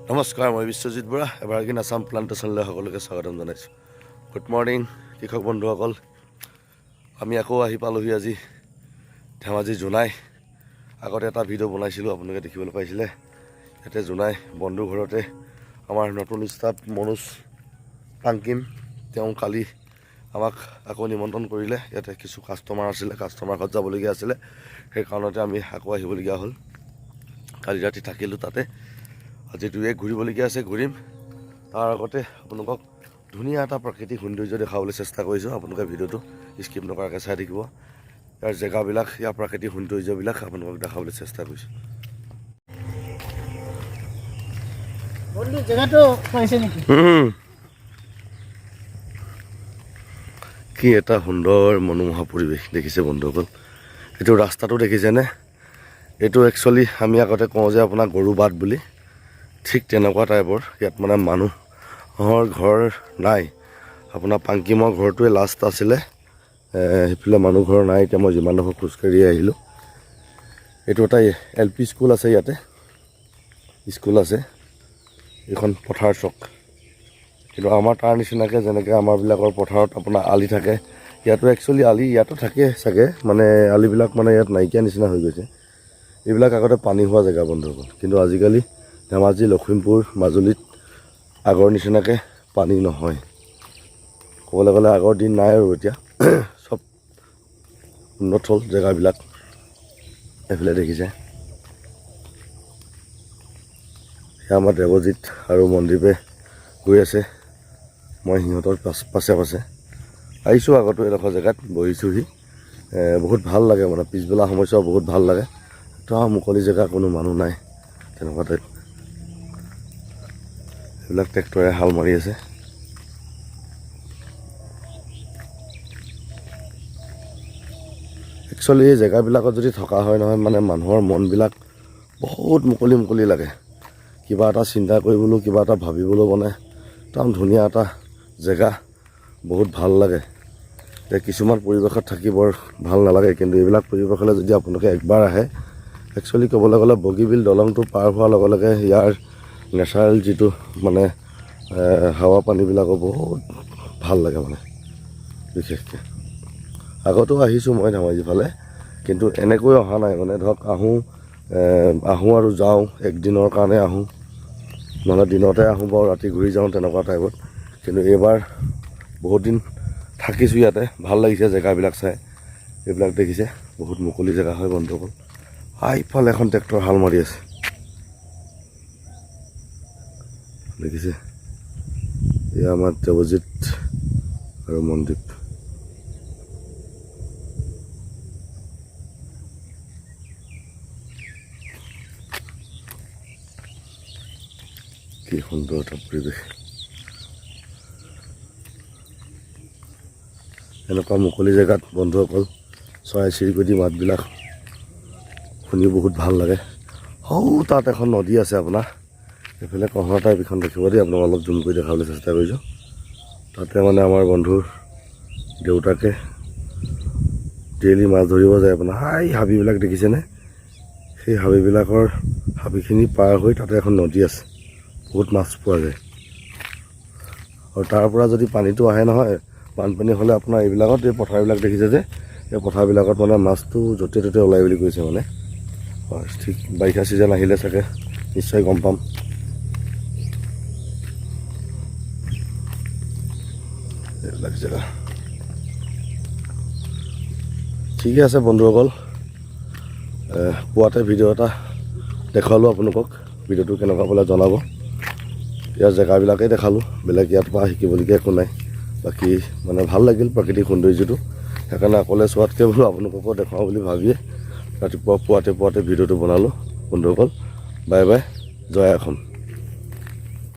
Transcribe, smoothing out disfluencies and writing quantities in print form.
নমস্কাৰ, মই বিশ্বজিৎ বৰা। এভাৰগ্ৰীণ আছাম প্লান্টেশ্যনলৈ সকলোকে স্বাগতম জনাইছোঁ। গুড মৰ্ণিং কৃষক বন্ধুসকল। আমি আকৌ আহি পালোহি আজি ধেমাজি জোনাই। আগতে এটা ভিডিঅ' বনাইছিলোঁ, আপোনালোকে দেখিবলৈ পাইছিলে। ইয়াতে জোনাই বন্ধুৰ ঘৰতে আমাৰ নতুন ষ্টাফ মনোজ পাংকিম, তেওঁ কালি আমাক আকৌ নিমন্ত্ৰণ কৰিলে। ইয়াতে কিছু কাষ্টমাৰ আছিলে, কাষ্টমাৰ ঘৰত যাবলগীয়া আছিলে, সেইকাৰণতে আমি আকৌ আহিবলগীয়া হ'ল। কালি ৰাতি থাকিলোঁ তাতে। আজি দুয়ে ঘূৰিবলগীয়া আছে, ঘূৰিম। তাৰ আগতে আপোনালোকক ধুনীয়া এটা প্ৰাকৃতিক সৌন্দৰ্য দেখাবলৈ চেষ্টা কৰিছোঁ। আপোনালোকে ভিডিঅ'টো স্কিপ নকৰাকৈ চাই থাকিব। ইয়াৰ জেগাবিলাক, ইয়াৰ প্ৰাকৃতিক সৌন্দৰ্যবিলাক আপোনালোকক দেখাবলৈ চেষ্টা কৰিছোঁ। কি এটা সুন্দৰ মনোমোহা পৰিৱেশ দেখিছে বন্ধুসকল। এইটো ৰাস্তাটো দেখিছেনে? এইটো একচুৱেলি আমি আগতে কওঁ যে আপোনাৰ গৰু বাট বুলি, ঠিক তেনেকুৱা টাইপৰ। ইয়াত মানে মানুহৰ ঘৰ নাই। আপোনাৰ পাংকিমৰ ঘৰটোৱে লাষ্ট আছিলে, সেইফালে মানুহ ঘৰ নাই। এতিয়া মই যিমান ডোখৰ খোজকাঢ়ি আহিলোঁ। এইটো এটা LP স্কুল আছে, ইয়াতে স্কুল আছে। এইখন পথাৰ চক। কিন্তু আমাৰ তাৰ নিচিনাকৈ যেনেকৈ আমাৰবিলাকৰ পথাৰত আপোনাৰ আলি থাকে, ইয়াতো একচুৱেলি আলি ইয়াতো থাকে চাগে, মানে আলিবিলাক মানে ইয়াত নাইকিয়া নিচিনা হৈ গৈছে। এইবিলাক আগতে পানী হোৱা জেগা বন্ধুসকল। কিন্তু আজিকালি ধেমাজি, লখিমপুৰ, মাজুলীত আগৰ নিচিনাকৈ পানী নহয়। ক'বলৈ গ'লে আগৰ দিন নাই আৰু এতিয়া চব উন্নত হ'ল জেগাবিলাক। এইফালে দেখিছে, সেয়া আমাৰ দেৱজিৎ আৰু মনদ্বীপে গৈ আছে। মই সিহঁতৰ পাছে পাছে আহিছোঁ। আগতো এডোখৰ জেগাত বহিছোঁহি। বহুত ভাল লাগে, মানে পিছবেলা সময়ছোৱা বহুত ভাল লাগে। একদম মুকলি জেগা, কোনো মানুহ নাই, তেনেকুৱা টাইপ। এইবিলাক ট্ৰেক্টৰে হাল মাৰি আছে। একচুৱেলি এই জেগাবিলাকত যদি থকা হয় নহয়, মানে মানুহৰ মনবিলাক বহুত মুকলি মুকলি লাগে। কিবা এটা চিন্তা কৰিবলৈও, কিবা এটা ভাবিবলৈও মানে একদম ধুনীয়া এটা জেগা, বহুত ভাল লাগে। এতিয়া কিছুমান পৰিৱেশত থাকি বৰ ভাল নালাগে, কিন্তু এইবিলাক পৰিৱেশলৈ যদি আপোনালোকে একবাৰ আহে, একচুৱেলি ক'বলৈ গ'লে বগীবিল দলংটো পাৰ হোৱাৰ লগে লগে ইয়াৰ নেচাৰেল যিটো মানে হাৱা পানীবিলাকো বহুত ভাল লাগে মানে বিশেষকৈ। আগতো আহিছোঁ মই ধেমাজি ফালে, কিন্তু এনেকৈ অহা নাই। মানে ধৰক আহোঁ আৰু যাওঁ, একদিনৰ কাৰণে আহোঁ, নহ'লে দিনতে আহোঁ বাৰু ৰাতি ঘূৰি যাওঁ, তেনেকুৱা টাইপত। কিন্তু এইবাৰ বহুত দিন থাকিছোঁ ইয়াতে, ভাল লাগিছে জেগাবিলাক চাই। এইবিলাক দেখিছে, বহুত মুকলি জেগা হয় বন্ধুসকল। ইফালে এখন ট্ৰেক্টৰ হাল মাৰি আছে, দেখিছে? এয়া আমাৰ দেৱজিৎ আৰু মনদ্বীপ। কি সুন্দৰ এটা পৰিৱেশ। এনেকুৱা মুকলি জেগাত বন্ধুসকল চৰাই চিৰিকটি মাতবিলাক শুনি বহুত ভাল লাগে। তাত এখন নদী আছে আপোনাৰ, এইফালে কঁহৰা টাইপ এখন দেখিব দেই, আপোনাক অলপ জুম কৰি দেখাবলৈ চেষ্টা কৰিছোঁ। তাতে মানে আমাৰ বন্ধুৰ দেউতাকে ডেইলি মাছ ধৰিব যায়। আপোনাৰ হাবিবিলাক দেখিছেনে? সেই হাবিখিনি পাৰ হৈ তাতে এখন নদী আছে, বহুত মাছ পোৱা যায়। আৰু তাৰ পৰা যদি পানীটো আহে নহয়, বানপানী হ'লে আপোনাৰ এইবিলাকত, এই পথাৰবিলাক দেখিছে যে, এই পথাৰবিলাকত মানে মাছটো য'তে ত'তে ওলাই বুলি কৈছে মানে। হয়, ঠিক বাৰিষা ছিজন আহিলে চাগে নিশ্চয় গম পাম। এইবিলাক জেগা ঠিকে আছে বন্ধুসকল। পুৱাতে ভিডিঅ' এটা দেখালোঁ আপোনালোকক। ভিডিঅ'টো কেনেকুৱা পালে জনাব। ইয়াৰ জেগাবিলাকেই দেখালোঁ, বেলেগ ইয়াৰ পৰা শিকিবলগীয়া একো নাই। বাকী মানে ভাল লাগিল প্ৰাকৃতিক সৌন্দৰ্যটো, সেইকাৰণে অকলে চোৱাতকৈ বোলো আপোনালোককো দেখাওঁ বুলি ভাবিয়ে ৰাতিপুৱা পুৱাতে ভিডিঅ'টো বনালোঁ বন্ধুসকল। বাই বাই, জয় অসম।